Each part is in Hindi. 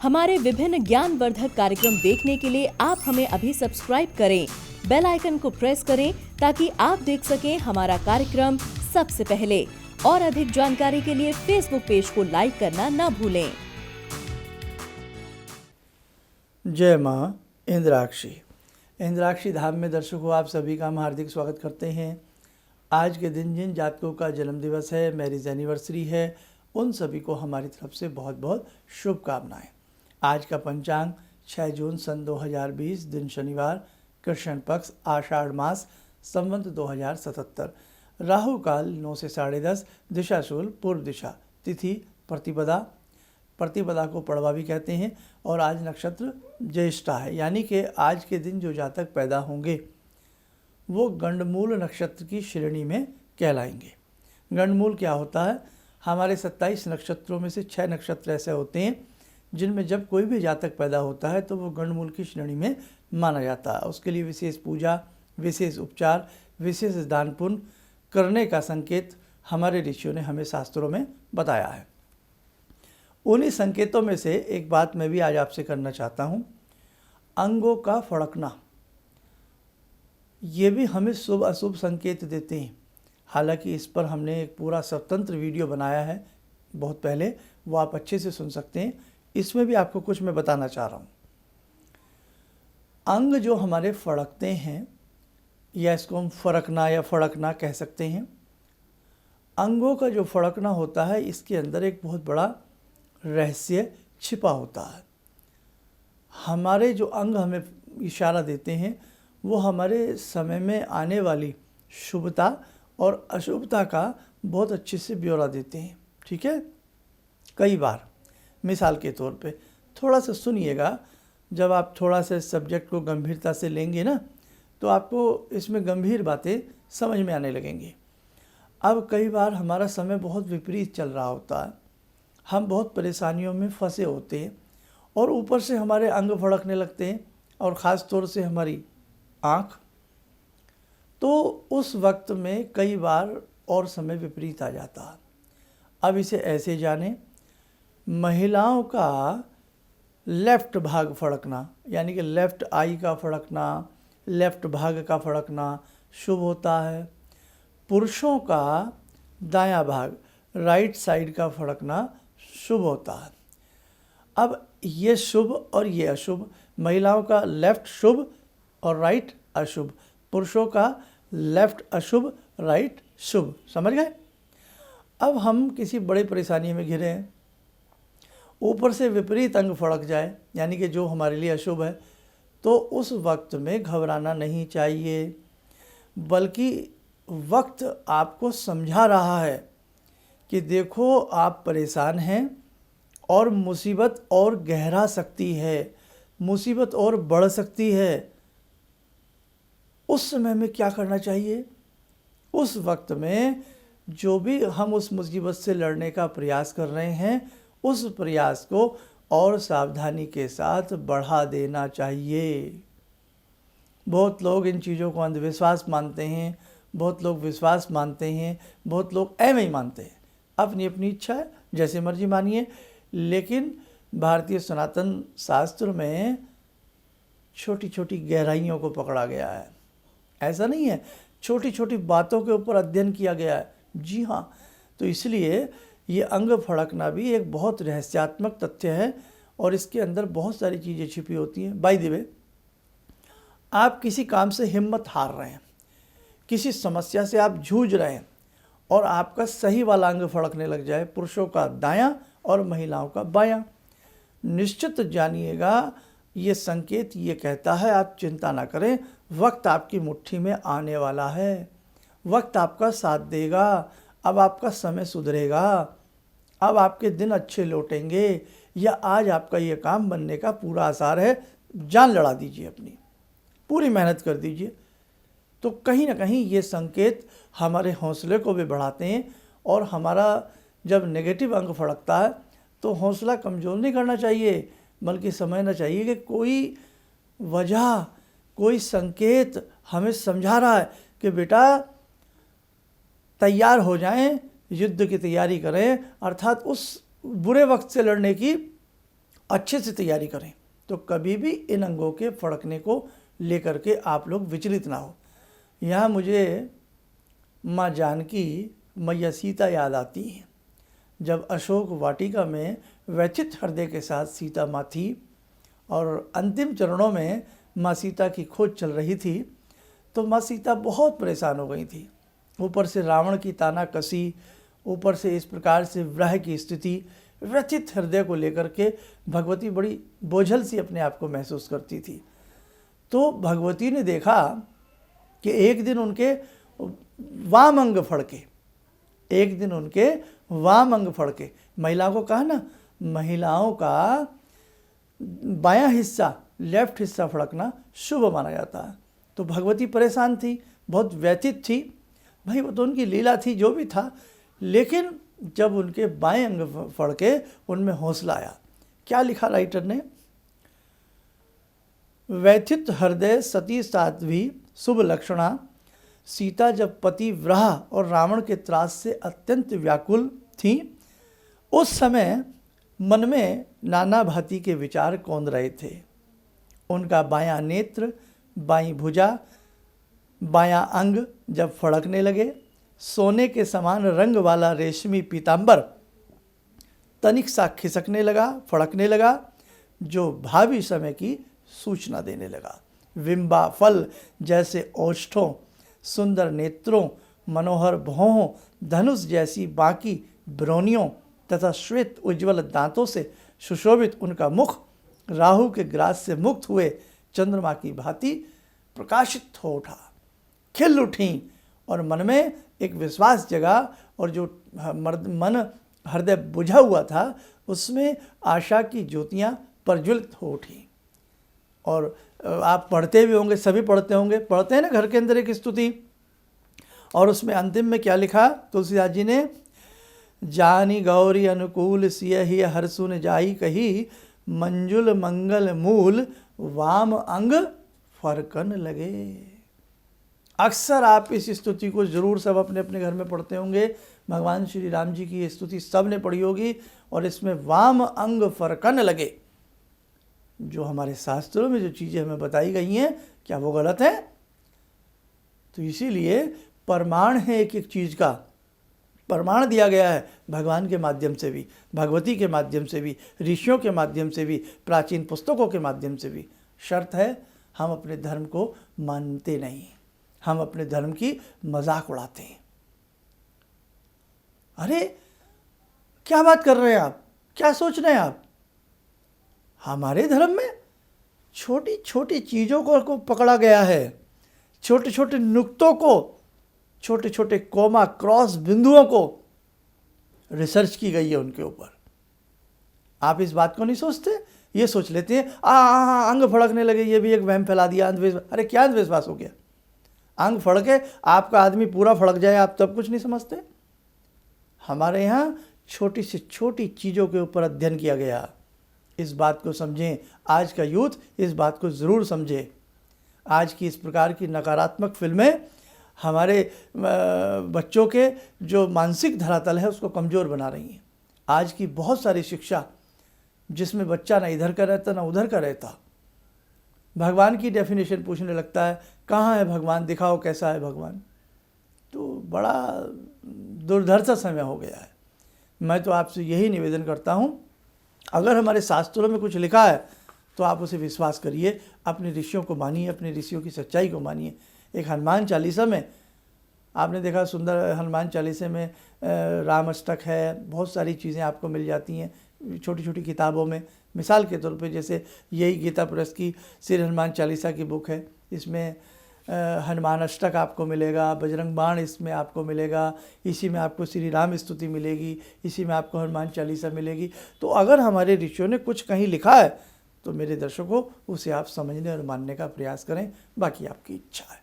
हमारे विभिन्न ज्ञानवर्धक कार्यक्रम देखने के लिए आप हमें अभी सब्सक्राइब करें, बेल आइकन को प्रेस करें ताकि आप देख सकें हमारा कार्यक्रम सबसे पहले। और अधिक जानकारी के लिए फेसबुक पेज को लाइक करना न भूलें। जय माँ इंद्राक्षी। इंद्राक्षी धाम में दर्शकों आप सभी का हम हार्दिक स्वागत करते हैं। आज के दिन जिन जातकों का जन्म दिवस है, मैरिज एनिवर्सरी है, उन सभी को हमारी तरफ से बहुत बहुत शुभकामनाएं। आज का पंचांग 6 जून सन 2020, दिन शनिवार, कृष्ण पक्ष, आषाढ़ मास, संवत 2077, राहु काल 9 से 10:30, दिशा शूल पूर्व दिशा, तिथि प्रतिपदा, प्रतिपदा को पड़वा भी कहते हैं, और आज नक्षत्र ज्येष्ठा है। यानी कि आज के दिन जो जातक पैदा होंगे वो गंडमूल नक्षत्र की श्रेणी में कहलाएंगे। गंडमूल क्या होता है? हमारे 27 नक्षत्रों में से 6 नक्षत्र ऐसे होते हैं जिनमें जब कोई भी जातक पैदा होता है तो वो गंडमूल की श्रेणी में माना जाता है। उसके लिए विशेष पूजा, विशेष उपचार, विशेष दान पुण्य करने का संकेत हमारे ऋषियों ने हमें शास्त्रों में बताया है। उन्हीं संकेतों में से एक बात मैं भी आज आपसे करना चाहता हूँ। अंगों का फड़कना, ये भी हमें शुभ अशुभ संकेत देते हैं। हालांकि इस पर हमने एक पूरा स्वतंत्र वीडियो बनाया है बहुत पहले, वो आप अच्छे से सुन सकते हैं। इसमें भी आपको कुछ मैं बताना चाह रहा हूँ। अंग जो हमारे फड़कते हैं, या इसको हम फड़कना या फड़कना कह सकते हैं। अंगों का जो फड़कना होता है, इसके अंदर एक बहुत बड़ा रहस्य छिपा होता है। हमारे जो अंग हमें इशारा देते हैं वो हमारे समय में आने वाली शुभता और अशुभता का बहुत अच्छे से ब्यौरा देते हैं। ठीक है, कई बार मिसाल के तौर पे थोड़ा सा सुनिएगा। जब आप थोड़ा सा सब्जेक्ट को गंभीरता से लेंगे ना, तो आपको इसमें गंभीर बातें समझ में आने लगेंगी। अब कई बार हमारा समय बहुत विपरीत चल रहा होता है, हम बहुत परेशानियों में फंसे होते हैं, और ऊपर से हमारे अंग फड़कने लगते हैं, और ख़ास तौर से हमारी आँख। तो उस वक्त में कई बार और समय विपरीत आ जाता है। अब इसे ऐसे जानें, महिलाओं का लेफ़्ट भाग फड़कना, यानी कि लेफ़्ट आई का फड़कना, लेफ़्ट भाग का फड़कना शुभ होता है। पुरुषों का दायां भाग, राइट साइड का फड़कना शुभ होता है। अब ये शुभ और ये अशुभ, महिलाओं का लेफ़्ट शुभ और राइट अशुभ, पुरुषों का लेफ़्ट अशुभ, राइट शुभ। समझ गए? अब हम किसी बड़ी परेशानी में घिरे हैं, ऊपर से विपरीत अंग फड़क जाए, यानी कि जो हमारे लिए अशुभ है, तो उस वक्त में घबराना नहीं चाहिए, बल्कि वक्त आपको समझा रहा है कि देखो आप परेशान हैं और मुसीबत और गहरा सकती है, मुसीबत और बढ़ सकती है। उस समय में क्या करना चाहिए? उस वक्त में जो भी हम उस मुसीबत से लड़ने का प्रयास कर रहे हैं, उस प्रयास को और सावधानी के साथ बढ़ा देना चाहिए। बहुत लोग इन चीज़ों को अंधविश्वास मानते हैं, बहुत लोग विश्वास मानते हैं, बहुत लोग ऐਵੇਂ ही मानते हैं। अपनी अपनी इच्छा है, जैसे मर्जी मानिए। लेकिन भारतीय सनातन शास्त्र में छोटी छोटी गहराइयों को पकड़ा गया है। ऐसा नहीं है छोटी छोटी बातों के ऊपर अध्ययन किया गया है। जी हाँ, तो इसलिए ये अंग फड़कना भी एक बहुत रहस्यात्मक तथ्य है, और इसके अंदर बहुत सारी चीज़ें छिपी होती हैं। बाय द वे, आप किसी काम से हिम्मत हार रहे हैं, किसी समस्या से आप जूझ रहे हैं, और आपका सही वाला अंग फड़कने लग जाए, पुरुषों का दायां और महिलाओं का बायां, निश्चित जानिएगा ये संकेत ये कहता है आप चिंता ना करें, वक्त आपकी मुट्ठी में आने वाला है, वक्त आपका साथ देगा, अब आपका समय सुधरेगा, अब आपके दिन अच्छे लौटेंगे, या आज आपका ये काम बनने का पूरा आसार है। जान लड़ा दीजिए, अपनी पूरी मेहनत कर दीजिए। तो कहीं ना कहीं ये संकेत हमारे हौसले को भी बढ़ाते हैं, और हमारा जब नेगेटिव अंग फड़कता है तो हौसला कमज़ोर नहीं करना चाहिए, बल्कि समझना चाहिए कि कोई वजह, कोई संकेत हमें समझा रहा है कि बेटा तैयार हो जाएं, युद्ध की तैयारी करें, अर्थात उस बुरे वक्त से लड़ने की अच्छे से तैयारी करें। तो कभी भी इन अंगों के फड़कने को लेकर के आप लोग विचलित ना हो। यहाँ मुझे माँ जानकी, मैया सीता याद आती हैं। जब अशोक वाटिका में व्यथित हृदय के साथ सीता माँ थी और अंतिम चरणों में माँ सीता की खोज चल रही थी, तो माँ सीता बहुत परेशान हो गई थी। ऊपर से रावण की तानाकसी, ऊपर से इस प्रकार से विरह की स्थिति, व्यथित हृदय को लेकर के भगवती बड़ी बोझल सी अपने आप को महसूस करती थी। तो भगवती ने देखा कि एक दिन उनके वाम अंग फड़के, एक दिन उनके वाम अंग फड़के। महिला को कहा ना, महिलाओं का बायां हिस्सा, लेफ्ट हिस्सा फड़कना शुभ माना जाता है। तो भगवती परेशान थी, बहुत व्यथित थी। भाई वो तो उनकी लीला थी, जो भी था, लेकिन जब उनके बाएं अंग फड़के उनमें हौसला आया। क्या लिखा राइटर ने? व्यथित हृदय सती साध्वी शुभ लक्षणा। सीता जब पति विरह और रावण के त्रास से अत्यंत व्याकुल थीं, उस समय मन में नाना भांति के विचार कौंध रहे थे। उनका बायां नेत्र, बाईं भुजा, बायां अंग जब फड़कने लगे, सोने के समान रंग वाला रेशमी पीतांबर तनिक सा खिसकने लगा, फड़कने लगा, जो भावी समय की सूचना देने लगा। विंबा फल जैसे ओष्ठों, सुंदर नेत्रों, मनोहर भौहों, धनुष जैसी बाकी ब्रोनियों तथा श्वेत उज्ज्वल दांतों से सुशोभित उनका मुख राहु के ग्रास से मुक्त हुए चंद्रमा की भांति प्रकाशित हो उठा। खिल उठी और मन में एक विश्वास जगा, और जो मन हृदय बुझा हुआ था उसमें आशा की ज्योतियाँ प्रज्वलित हो उठी। और आप पढ़ते भी होंगे, सभी पढ़ते होंगे, पढ़ते हैं ना घर के अंदर एक स्तुति, और उसमें अंतिम में क्या लिखा तुलसीदास जी ने? जानी गौरी अनुकूल सियहि हरसुन जाई कही, मंजुल मंगल मूल वाम अंग फरकन लगे। अक्सर आप इस स्तुति को ज़रूर सब अपने अपने घर में पढ़ते होंगे। भगवान श्री राम जी की ये स्तुति सब ने पढ़ी होगी, और इसमें वाम अंग फरकन लगे, जो हमारे शास्त्रों में जो चीज़ें हमें बताई गई हैं, क्या वो गलत है? तो इसीलिए प्रमाण है, एक एक चीज़ का प्रमाण दिया गया है भगवान के माध्यम से भी, भगवती के माध्यम से भी, ऋषियों के माध्यम से भी, प्राचीन पुस्तकों के माध्यम से भी। शर्त है हम अपने धर्म को मानते नहीं, हम अपने धर्म की मजाक उड़ाते हैं। अरे क्या बात कर रहे हैं आप, क्या सोच रहे हैं आप? हमारे धर्म में छोटी छोटी चीज़ों को पकड़ा गया है, छोटे छोटे नुक्तों को, छोटे छोटे कोमा क्रॉस बिंदुओं को रिसर्च की गई है उनके ऊपर। आप इस बात को नहीं सोचते, ये सोच लेते हैं अंग फड़कने लगे, ये भी एक वहम फैला दिया, अंधविश्वास। अरे क्या अंधविश्वास हो गया? अंग फड़के आपका आदमी पूरा फड़क जाए, आप तब कुछ नहीं समझते? हमारे यहाँ छोटी से छोटी चीज़ों के ऊपर अध्ययन किया गया। इस बात को समझें, आज का यूथ इस बात को ज़रूर समझे। आज की इस प्रकार की नकारात्मक फिल्में हमारे बच्चों के जो मानसिक धरातल है उसको कमज़ोर बना रही हैं। आज की बहुत सारी शिक्षा जिसमें बच्चा ना इधर का रहता ना उधर का रहता, भगवान की डेफिनेशन पूछने लगता है, कहाँ है भगवान, दिखाओ कैसा है भगवान। तो बड़ा दुर्धर्ष समय हो गया है। मैं तो आपसे यही निवेदन करता हूँ, अगर हमारे शास्त्रों में कुछ लिखा है तो आप उसे विश्वास करिए, अपने ऋषियों को मानिए, अपने ऋषियों की सच्चाई को मानिए। एक हनुमान चालीसा में आपने देखा, सुंदर हनुमान चालीसे में राम अष्टक है, बहुत सारी चीज़ें आपको मिल जाती हैं छोटी छोटी किताबों में। मिसाल के तौर पे जैसे यही गीता प्रेस की श्री हनुमान चालीसा की बुक है, इसमें हनुमान अष्टक आपको मिलेगा, बजरंग बाण इसमें आपको मिलेगा, इसी में आपको श्री राम स्तुति मिलेगी, इसी में आपको हनुमान चालीसा मिलेगी। तो अगर हमारे ऋषियों ने कुछ कहीं लिखा है तो मेरे दर्शकों उसे आप समझने और मानने का प्रयास करें, बाकी आपकी इच्छा है।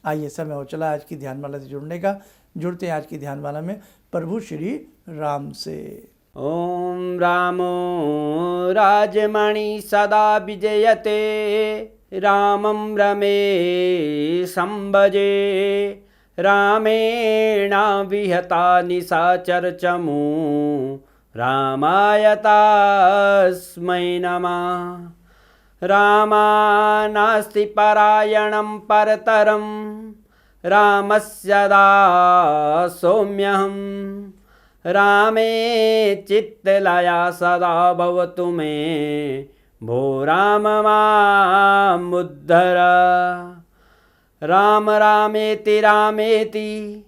आइए समय हो चला आज की ध्यानमाला से जुड़ने का। जुड़ते हैं आज की ध्यानमाला में प्रभु श्री राम से। ओम रामो राजमणि सदा विजयते, रामं रमेशं भजे, रामेण विहता निशाचर चमू रामाय तस्मै नमः। रामानास्ति परायणं परतरं रामस्य दासोऽम्यहम्। रामे चित्तलया सदा भवतु मे भो राम मामुद्धर। राम रामेति रामेति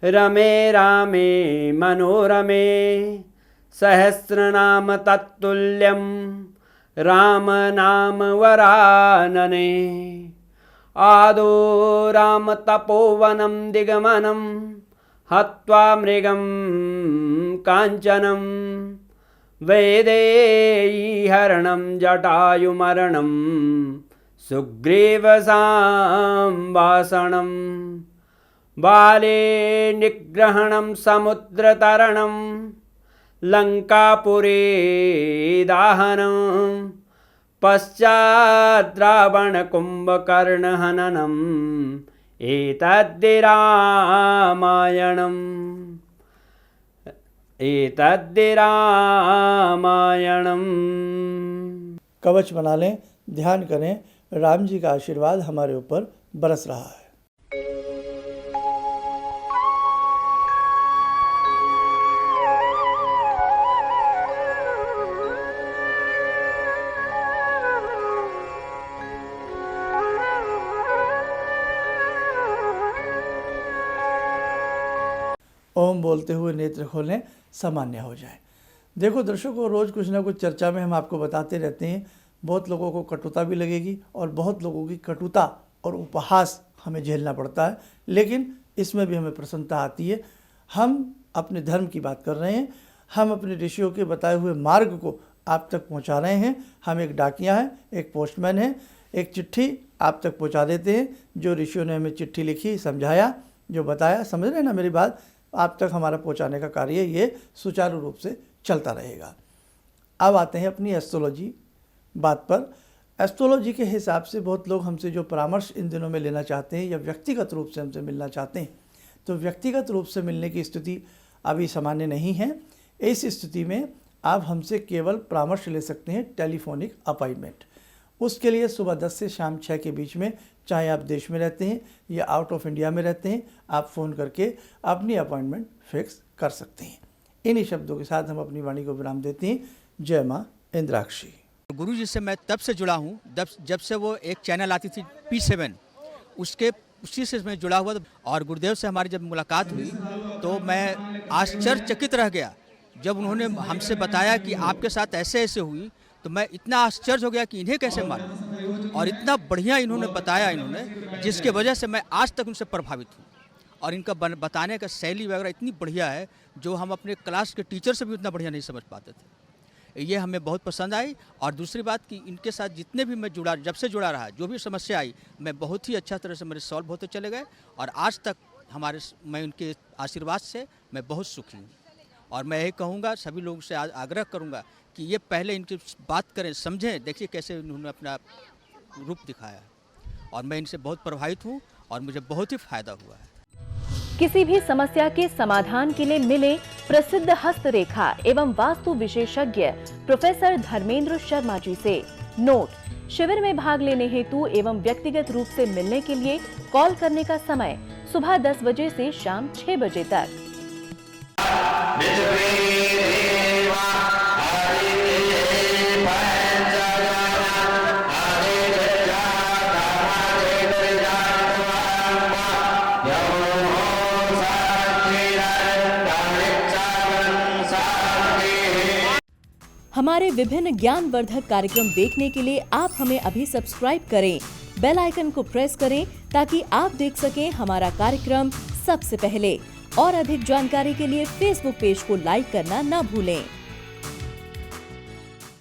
रमे रामे मनोरमे। सहस्रनाम तत्तुल्यं राम नाम वरानने। आदो राम तपोवनं दिगमनं हत्वा मृगं काञ्चनं। वैदेहीहरणं जटायुमरणं सुग्रीवसंभाषणं। बाले निग्रहणं समुद्रतरणं लङ्कापुरे दाहनं। पश्चात् रावणकुम्भकर्णहननम् एतद्धि रामायणम्। कवच बना लें, ध्यान करें, राम जी का आशीर्वाद हमारे ऊपर बरस रहा है। ओम बोलते हुए नेत्र खोलें, सामान्य हो जाए। देखो दर्शकों, रोज़ कुछ ना कुछ चर्चा में हम आपको बताते रहते हैं। बहुत लोगों को कटुता भी लगेगी और बहुत लोगों की कटुता और उपहास हमें झेलना पड़ता है, लेकिन इसमें भी हमें प्रसन्नता आती है। हम अपने धर्म की बात कर रहे हैं, हम अपने ऋषियों के बताए हुए मार्ग को आप तक पहुंचा रहे हैं। हम एक डाकिया हैं, एक पोस्टमैन हैं, एक चिट्ठी आप तक पहुंचा देते हैं। जो ऋषियों ने हमें चिट्ठी लिखी, समझाया, जो बताया, समझ रहे हैं ना मेरी बात, आप तक हमारा पहुंचाने का कार्य ये सुचारू रूप से चलता रहेगा। अब आते हैं अपनी एस्ट्रोलॉजी बात पर। एस्ट्रोलॉजी के हिसाब से बहुत लोग हमसे जो परामर्श इन दिनों में लेना चाहते हैं या व्यक्तिगत रूप से हमसे मिलना चाहते हैं, तो व्यक्तिगत रूप से मिलने की स्थिति अभी सामान्य नहीं है। इस स्थिति में आप हमसे केवल परामर्श ले सकते हैं, टेलीफोनिक अपॉइंटमेंट। उसके लिए सुबह 10 से शाम 6 के बीच में, चाहे आप देश में रहते हैं या आउट ऑफ इंडिया में रहते हैं, आप फ़ोन करके अपनी अपॉइंटमेंट फिक्स कर सकते हैं। इन्हीं शब्दों के साथ हम अपनी वाणी को विराम देते हैं। जय माँ इंद्राक्षी। गुरु जी से मैं तब से जुड़ा हूँ जब से वो एक चैनल आती थी P7, उसी से मैं जुड़ा हुआ था। और गुरुदेव से हमारी जब मुलाकात हुई तो मैं आश्चर्यचकित रह गया जब उन्होंने हमसे बताया कि आपके साथ ऐसे ऐसे हुई। तो मैं इतना आश्चर्य हो गया कि इन्हें कैसे मालूम, और इतना बढ़िया इन्होंने बताया, जिसके वजह से मैं आज तक उनसे प्रभावित हूँ। और इनका बताने का शैली वगैरह इतनी बढ़िया है जो हम अपने क्लास के टीचर से भी उतना बढ़िया नहीं समझ पाते थे। ये हमें बहुत पसंद आई। और दूसरी बात कि इनके साथ जितने भी मैं जब से जुड़ा रहा, जो भी समस्या आई, मैं बहुत ही अच्छा तरह से मेरे सॉल्व होते चले गए। और आज तक मैं उनके आशीर्वाद से मैं बहुत सुखी हूँ। और मैं यही कहूँगा, सभी लोगों से आग्रह करूँगा कि ये पहले इनकी बात करें, समझें, देखिए कैसे उन्होंने अपना रूप दिखाया। और मैं इनसे बहुत प्रभावित हूँ और मुझे बहुत ही फायदा हुआ है। किसी भी समस्या के समाधान के लिए मिले प्रसिद्ध हस्तरेखा एवं वास्तु विशेषज्ञ प्रोफेसर धर्मेंद्र शर्मा जी से। नोट: शिविर में भाग लेने हेतु एवं व्यक्तिगत रूप से मिलने के लिए कॉल करने का समय सुबह 10 बजे से शाम 6 बजे तक। हमारे विभिन्न ज्ञानवर्धक कार्यक्रम देखने के लिए आप हमें अभी सब्सक्राइब करें, बेल आइकन को प्रेस करें ताकि आप देख सकें हमारा कार्यक्रम सबसे पहले। और अधिक जानकारी के लिए फेसबुक पेज को लाइक करना न भूलें।